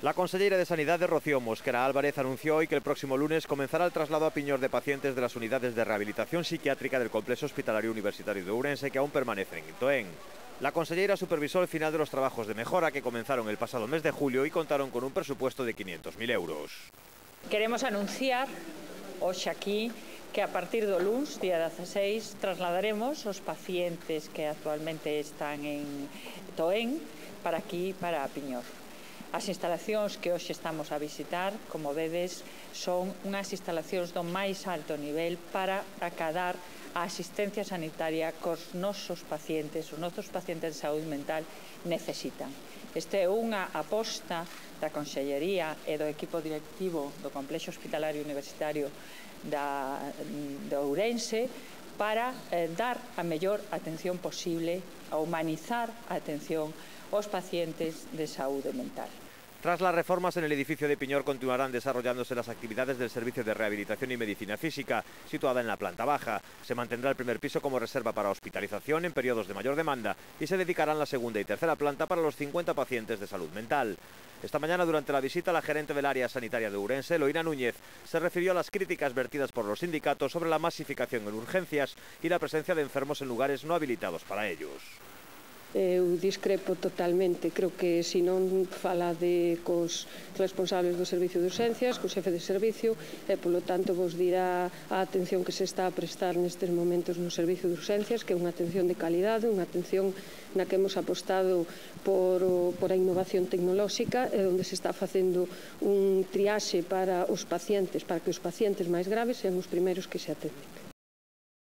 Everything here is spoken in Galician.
La consellera de Sanidade, Rocío Mosquera Álvarez, anunció hoy que el próximo lunes comenzará el traslado a Piñor de pacientes de las unidades de rehabilitación psiquiátrica del Complejo Hospitalario Universitario de Ourense que aún permanecen en Toén. La consellera supervisó el final de los trabajos de mejora que comenzaron el pasado mes de julio y contaron con un presupuesto de 500.000 euros. Queremos anunciar hoxe aquí que a partir do luns, día 16, trasladaremos os pacientes que actualmente están en Toén para aquí, para Piñor. As instalacións que hoxe estamos a visitar, como vedes, son unhas instalacións do máis alto nivel para acadar a asistencia sanitaria que os nosos pacientes de saúde mental necesitan. Esta é unha aposta da Consellería e do equipo directivo do Complexo Hospitalario Universitario de Ourense para dar a mellor atención posible, a humanizar a atención aos pacientes de saúde mental. Tras las reformas en el edificio de Piñor continuarán desarrollándose las actividades del Servicio de Rehabilitación y Medicina Física, situada en la planta baja. Se mantendrá el primer piso como reserva para hospitalización en periodos de mayor demanda y se dedicarán la segunda y tercera planta para los 50 pacientes de salud mental. Esta mañana, durante la visita, la gerente del área sanitaria de Ourense, Eloína Núñez, se refirió a las críticas vertidas por los sindicatos sobre la masificación en urgencias y la presencia de enfermos en lugares no habilitados para ellos. Eu discrepo totalmente, creo que se non falade cos responsables do servicio de urxencias, co xefe de servicio, e polo tanto vos dirá a atención que se está a prestar nestes momentos no servicio de urxencias, que é unha atención de calidade, unha atención na que hemos apostado por a innovación tecnolóxica e onde se está facendo un triaxe para os pacientes, para que os pacientes máis graves sean os primeiros que se atenden.